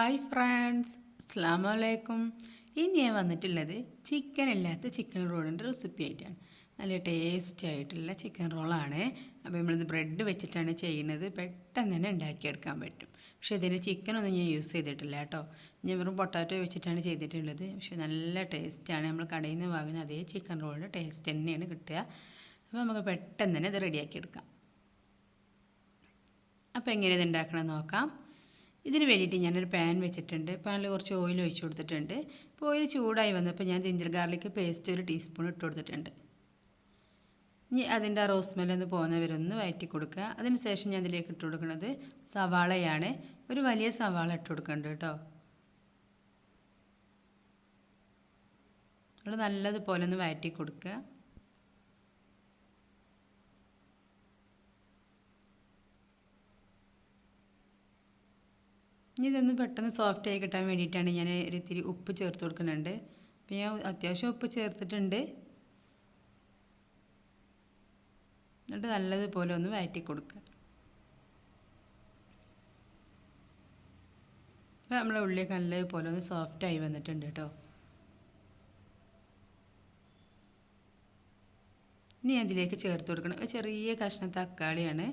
Hi friends, അസ്സലാമു അലൈക്കും. ഇനി ഞാൻ വന്നിട്ടുള്ളത് ചിക്കൻ ഇല്ലാത്ത ചിക്കൻ റോളിൻ്റെ റെസിപ്പി ആയിട്ടാണ്. നല്ല ടേസ്റ്റി ആയിട്ടുള്ള ചിക്കൻ റോളാണ്. അപ്പോൾ നമ്മളിത് ബ്രെഡ് വെച്ചിട്ടാണ് ചെയ്യുന്നത്. പെട്ടെന്ന് തന്നെ ഉണ്ടാക്കിയെടുക്കാൻ പറ്റും. പക്ഷേ ഇതിന് ചിക്കനൊന്നും ഞാൻ യൂസ് ചെയ്തിട്ടില്ല കേട്ടോ. ഞാൻ വെറും പൊട്ടാറ്റോ വെച്ചിട്ടാണ് ചെയ്തിട്ടുള്ളത്. പക്ഷേ നല്ല ടേസ്റ്റാണ്. നമ്മൾ കടയിൽ നിന്ന് വാങ്ങുന്ന അതേ ചിക്കൻ റോളിൻ്റെ ടേസ്റ്റ് തന്നെയാണ് കിട്ടുക. അപ്പോൾ നമുക്ക് പെട്ടെന്ന് തന്നെ ഇത് റെഡിയാക്കിയെടുക്കാം. അപ്പോൾ എങ്ങനെ ഇത് ഉണ്ടാക്കണം നോക്കാം. ഇതിന് വേണ്ടിയിട്ട് ഞാനൊരു പാൻ വെച്ചിട്ടുണ്ട്. പാനിൽ കുറച്ച് ഓയിൽ ഒഴിച്ച് കൊടുത്തിട്ടുണ്ട്. ഇപ്പോൾ ഓയിൽ ചൂടായി വന്നപ്പോൾ ഞാൻ ജിഞ്ചർ ഗാർലിക് പേസ്റ്റ് ഒരു ടീസ്പൂൺ ഇട്ട് കൊടുത്തിട്ടുണ്ട്. ഇനി അതിൻ്റെ ആ റോസ് സ്മെല്ലൊന്ന് പോകുന്നവരൊന്ന് വഴറ്റി കൊടുക്കുക. അതിന് ശേഷം ഞാൻ അതിലേക്ക് ഇട്ട് കൊടുക്കുന്നത് സവാളയാണ്. ഒരു വലിയ സവാള ഇട്ട് കൊടുക്കുന്നുണ്ട് കേട്ടോ. നമ്മൾ നല്ലതുപോലെ ഒന്ന് വഴറ്റി കൊടുക്കുക. ഇനി ഇതൊന്ന് പെട്ടെന്ന് സോഫ്റ്റ് ആയി കിട്ടാൻ വേണ്ടിയിട്ടാണ് ഞാൻ ഒരു ഇത്തിരി ഉപ്പ് ചേർത്ത് കൊടുക്കുന്നുണ്ട്. അപ്പോൾ ഞാൻ അത്യാവശ്യം ഉപ്പ് ചേർത്തിട്ടുണ്ട്. എന്നിട്ട് നല്ലതുപോലെ ഒന്ന് വഴറ്റി കൊടുക്കുക. അപ്പോൾ നമ്മളെ ഉള്ളിലേക്ക് നല്ലതുപോലെ ഒന്ന് സോഫ്റ്റായി വന്നിട്ടുണ്ട് കേട്ടോ. ഇനി അതിലേക്ക് ചേർത്ത് കൊടുക്കണം ഒരു ചെറിയ കഷ്ണം തക്കാളിയാണ്.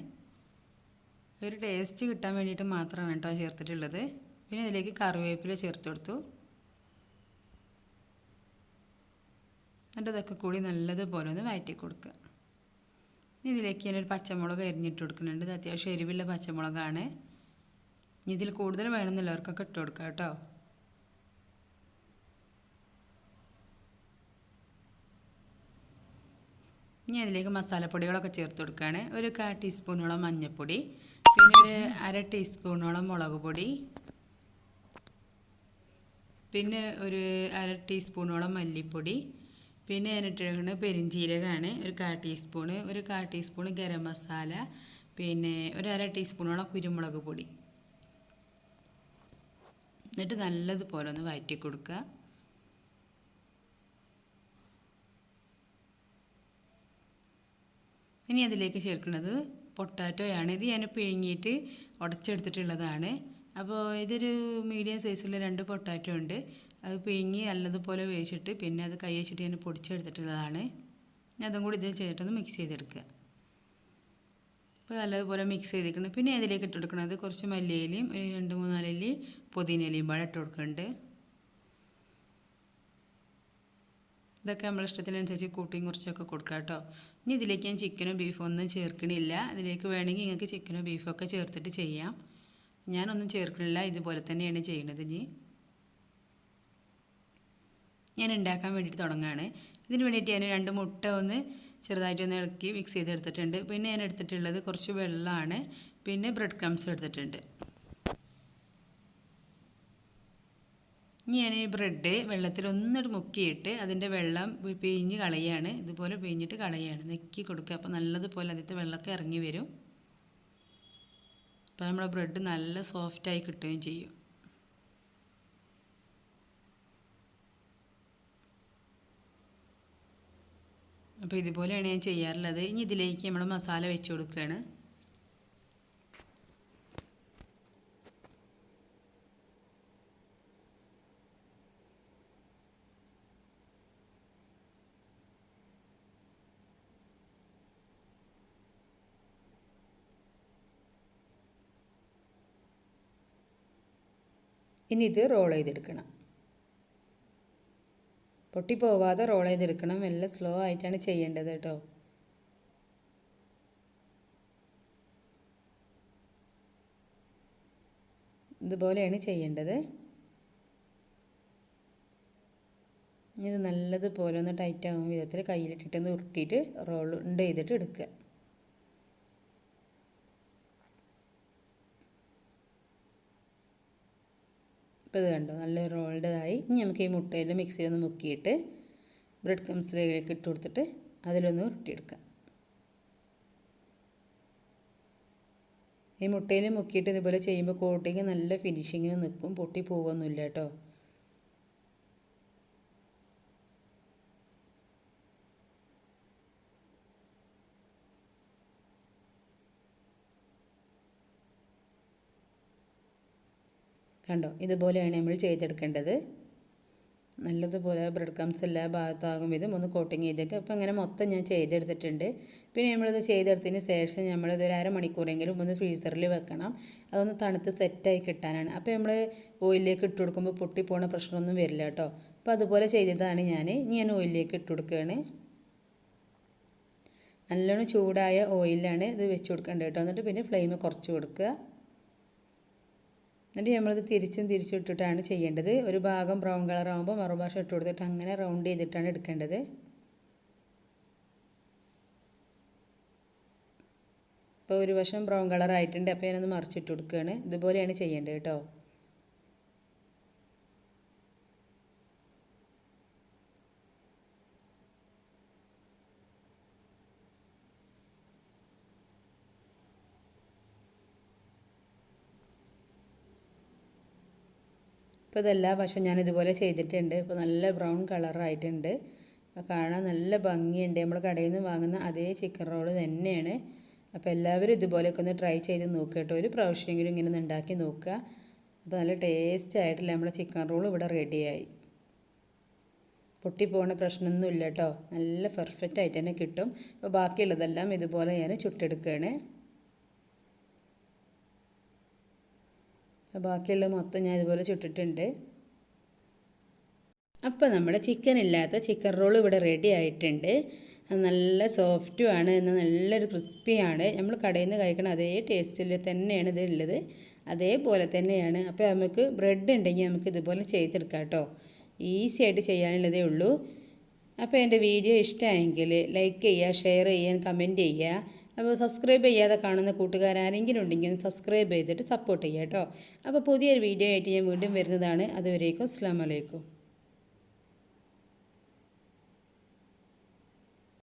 ഒരു ടേസ്റ്റ് കിട്ടാൻ വേണ്ടിയിട്ട് മാത്രമാണ് കേട്ടോ ചേർത്തിട്ടുള്ളത്. പിന്നെ ഇതിലേക്ക് കറിവേപ്പില ചേർത്ത് കൊടുത്തു. എന്നിട്ട് ഇതൊക്കെ കൂടി നല്ലതുപോലെ ഒന്ന് വഴറ്റി കൊടുക്കുക. ഇതിലേക്ക് ഞാനൊരു പച്ചമുളക് അരിഞ്ഞിട്ട് കൊടുക്കുന്നുണ്ട്. ഇത് അത്യാവശ്യം എരിവുള്ള പച്ചമുളകാണ്. ഇതിൽ കൂടുതൽ വേണമെന്നുള്ളവർക്കൊക്കെ ഇട്ട് കൊടുക്കാം കേട്ടോ. ഇനി അതിലേക്ക് മസാലപ്പൊടികളൊക്കെ ചേർത്ത് കൊടുക്കുകയാണ്. ഒരു 1/4 ടീസ്പൂണോളം മഞ്ഞൾപ്പൊടി, പിന്നെ ഒരു 1/2 ടീസ്പൂണോളം മുളക് പൊടി, പിന്നെ ഒരു 1/2 ടീസ്പൂണോളം മല്ലിപ്പൊടി, പിന്നെ ഞാനിട്ടിരിക്കുന്നത് പെരിഞ്ജീരകമാണ് ഒരു 1/4 ടീസ്പൂണ്, ഒരു 1/4 ടീസ്പൂൺ ഗരം മസാല, പിന്നെ ഒരു 1/2 ടീസ്പൂണോളം കുരുമുളക് പൊടി. എന്നിട്ട് നല്ലതുപോലെ ഒന്ന് വഴറ്റി കൊടുക്കുക. ഇനി അതിലേക്ക് ചേർക്കുന്നത് പൊട്ടാറ്റോയാണ്. ഇത് ഞാൻ പിഴുങ്ങിയിട്ട് ഉടച്ചെടുത്തിട്ടുള്ളതാണ്. അപ്പോൾ ഇതൊരു മീഡിയം സൈസുള്ള 2 പൊട്ടാറ്റോ ഉണ്ട്. അത് പിഴുങ്ങി നല്ലതുപോലെ വേവിച്ചിട്ട് പിന്നെ അത് കൈ വെച്ചിട്ട് ഞാൻ പൊടിച്ചെടുത്തിട്ടുള്ളതാണ്. അതും കൂടി ഇതിൽ ചെയ്തിട്ടൊന്ന് മിക്സ് ചെയ്തെടുക്കുക. അപ്പോൾ നല്ലതുപോലെ മിക്സ് ചെയ്തിരിക്കണം. പിന്നെ അതിലേക്ക് ഇട്ട് കൊടുക്കുന്നത് കുറച്ച് മല്ലിയിലയും ഒരു 2-3 അല്ലി പുതിനയിലയും പാടെ ഇട്ട് കൊടുക്കുന്നുണ്ട്. ഇതൊക്കെ നമ്മുടെ ഇഷ്ടത്തിനനുസരിച്ച് കൂട്ടിയും കുറച്ചൊക്കെ കൊടുക്കാം കേട്ടോ. ഇനി ഇതിലേക്ക് ഞാൻ ചിക്കനോ ബീഫോ ഒന്നും ചേർക്കണില്ല. ഇതിലേക്ക് വേണമെങ്കിൽ നിങ്ങൾക്ക് ചിക്കനോ ബീഫോ ഒക്കെ ചേർത്തിട്ട് ചെയ്യാം. ഞാനൊന്നും ചേർക്കണില്ല, ഇതുപോലെ തന്നെയാണ് ചെയ്യുന്നത്. ഞാൻ ഉണ്ടാക്കാൻ വേണ്ടിയിട്ട് തുടങ്ങുകയാണ്. ഇതിന് വേണ്ടിയിട്ട് ഞാൻ 2 മുട്ട ഒന്ന് ചെറുതായിട്ടൊന്ന് ഇളക്കി മിക്സ് ചെയ്തെടുത്തിട്ടുണ്ട്. പിന്നെ ഞാൻ എടുത്തിട്ടുള്ളത് കുറച്ച് വെള്ളമാണ്, പിന്നെ ബ്രെഡ് ക്രംസ് എടുത്തിട്ടുണ്ട്. ഇനി ഞാൻ ഈ ബ്രെഡ് വെള്ളത്തിൽ ഒന്നിട്ട് മുക്കിയിട്ട് അതിൻ്റെ വെള്ളം പിഴിഞ്ഞ് കളയുകയാണ്. ഇതുപോലെ പിഴിഞ്ഞിട്ട് കളയുകയാണ്, നെക്കി കൊടുക്കുക. അപ്പോൾ നല്ലതുപോലെ അതിൻ്റെ വെള്ളമൊക്കെ ഇറങ്ങി വരും. അപ്പോൾ നമ്മുടെ ബ്രെഡ് നല്ല സോഫ്റ്റായി കിട്ടുകയും ചെയ്യും. അപ്പോൾ ഇതുപോലെയാണ് ഞാൻ ചെയ്യാറുള്ളത്. ഇനി ഇതിലേക്ക് നമ്മൾ മസാല വെച്ച് കൊടുക്കുകയാണ്. ഇനി ഇത് റോൾ ചെയ്തെടുക്കണം. പൊട്ടിപ്പോവാതെ റോൾ ചെയ്തെടുക്കണം. എല്ലാം സ്ലോ ആയിട്ടാണ് ചെയ്യേണ്ടത് കേട്ടോ. ഇതുപോലെയാണ് ചെയ്യേണ്ടത്. ഇത് നല്ലതുപോലെ ഒന്ന് ടൈറ്റ് ആകും വിധത്തിൽ കയ്യിലിട്ടിട്ടൊന്ന് ഉരുട്ടിയിട്ട് റോൾ ചെയ്തിട്ട് എടുക്കുക. ഇപ്പോൾ ഇത് കണ്ടോ, നല്ല റോൾഡായി. ഇനി നമുക്ക് ഈ മുട്ടയിലെ മിക്സിയിലൊന്ന് മുക്കിയിട്ട് ബ്രെഡ് ക്രംസിലേക്ക് ഇട്ട് കൊടുത്തിട്ട് അതിലൊന്ന് ഉരുട്ടിയെടുക്കാം. ഈ മുട്ടയിൽ മുക്കിയിട്ട് ഇതുപോലെ ചെയ്യുമ്പോൾ കോട്ടിങ് നല്ല ഫിനിഷിങ്ങിന് നിൽക്കും, പൊട്ടി പോവുകയൊന്നുമില്ല കേട്ടോ. കണ്ടോ, ഇതുപോലെയാണ് നമ്മൾ ചെയ്തെടുക്കേണ്ടത്. നല്ലതുപോലെ ബ്രെഡ് ക്രംസ് എല്ലാ ഭാഗത്താകും വിധം ഒന്ന് കോട്ടിങ് ചെയ്തേക്കുക. അപ്പോൾ അങ്ങനെ മൊത്തം ഞാൻ ചെയ്തെടുത്തിട്ടുണ്ട്. പിന്നെ നമ്മളിത് ചെയ്തെടുത്തതിന് ശേഷം നമ്മളിത് ഒരു അരമണിക്കൂറെങ്കിലും ഒന്ന് ഫ്രീസറിൽ വെക്കണം. അതൊന്ന് തണുത്ത് സെറ്റായി കിട്ടാനാണ്. അപ്പോൾ നമ്മൾ ഓയിലിലേക്ക് ഇട്ട് കൊടുക്കുമ്പോൾ പൊട്ടിപ്പോണ പ്രശ്നമൊന്നും വരില്ല കേട്ടോ. അപ്പോൾ അതുപോലെ ചെയ്തതാണ് ഞാൻ ഓയിലിലേക്ക് ഇട്ട് കൊടുക്കുകയാണ്. നല്ലോണം ചൂടായ ഓയിലാണ് ഇത് വെച്ച് കൊടുക്കേണ്ടത് കേട്ടോ. എന്നിട്ട് പിന്നെ ഫ്ലെയിം കുറച്ച് കൊടുക്കുക. എന്നിട്ട് നമ്മളിത് തിരിച്ചും ഇട്ടിട്ടാണ് ചെയ്യേണ്ടത്. ഒരു ഭാഗം ബ്രൗൺ കളർ ആകുമ്പോൾ മറുഭാഗം ഇട്ട് കൊടുത്തിട്ട് അങ്ങനെ റൗണ്ട് ചെയ്തിട്ടാണ് എടുക്കേണ്ടത്. ഇപ്പോൾ ഒരു വശം ബ്രൗൺ കളർ ആയിട്ടുണ്ട്. അപ്പോൾ ഞാനൊന്ന് മറിച്ചിട്ട് കൊടുക്കുകയാണ്. ഇതുപോലെയാണ് ചെയ്യേണ്ടത് കേട്ടോ. ഇപ്പോൾ ഇതെല്ലാ വശവും ഞാൻ ഇതുപോലെ ചെയ്തിട്ടുണ്ട്. ഇപ്പോൾ നല്ല ബ്രൗൺ കളറായിട്ടുണ്ട്. അപ്പോൾ കാണാൻ നല്ല ഭംഗിയുണ്ട്. നമ്മൾ കടയിൽ നിന്ന് വാങ്ങുന്ന അതേ ചിക്കൻ റോള് തന്നെയാണ്. അപ്പോൾ എല്ലാവരും ഇതുപോലെയൊക്കെ ഒന്ന് ട്രൈ ചെയ്ത് നോക്കുക കേട്ടോ. ഒരു പ്രാവശ്യമെങ്കിലും ഇങ്ങനെ ഒന്ന് ഉണ്ടാക്കി നോക്കുക. അപ്പോൾ നല്ല ടേസ്റ്റ് ആയിട്ടില്ല നമ്മുടെ ചിക്കൻ റോൾ ഇവിടെ റെഡിയായി. പൊട്ടിപ്പോകുന്ന പ്രശ്നമൊന്നുമില്ല കേട്ടോ. നല്ല പെർഫെക്റ്റ് ആയിട്ട് തന്നെ കിട്ടും. അപ്പോൾ ബാക്കിയുള്ളതെല്ലാം ഇതുപോലെ ഞാൻ ചുട്ടെടുക്കുകയാണ്. ബാക്കിയുള്ള മൊത്തം ഞാൻ ഇതുപോലെ ചുട്ടിട്ടുണ്ട്. അപ്പോൾ നമ്മുടെ ചിക്കൻ ഇല്ലാത്ത ചിക്കൻ റോൾ ഇവിടെ റെഡി ആയിട്ടുണ്ട്. നല്ല സോഫ്റ്റുമാണ്, എന്നാൽ നല്ലൊരു ക്രിസ്പിയാണ്. നമ്മൾ കടയിൽ നിന്ന് കഴിക്കണ അതേ ടേസ്റ്റിൽ തന്നെയാണ് ഇത് ഉള്ളത്. അതേപോലെ തന്നെയാണ്. അപ്പോൾ നമുക്ക് ബ്രെഡ് ഉണ്ടെങ്കിൽ നമുക്ക് ഇതുപോലെ ചെയ്തെടുക്കാം കേട്ടോ. ഈസി ആയിട്ട് ചെയ്യാനുള്ളതേ ഉള്ളൂ. അപ്പോൾ എൻ്റെ വീഡിയോ ഇഷ്ടമായെങ്കിൽ ലൈക്ക് ചെയ്യുക, ഷെയർ ചെയ്യാൻ, കമൻറ്റ് ചെയ്യുക. അപ്പോൾ സബ്സ്ക്രൈബ് ചെയ്യാതെ കാണുന്ന കൂട്ടുകാരാരെങ്കിലും ഉണ്ടെങ്കിൽ സബ്സ്ക്രൈബ് ചെയ്തിട്ട് സപ്പോർട്ട് ചെയ്യുക കേട്ടോ. അപ്പോൾ പുതിയൊരു വീഡിയോ ആയിട്ട് ഞാൻ വീണ്ടും വരുന്നതാണ്. അതുവരേക്കും അസ്സലാമു അലൈക്കും.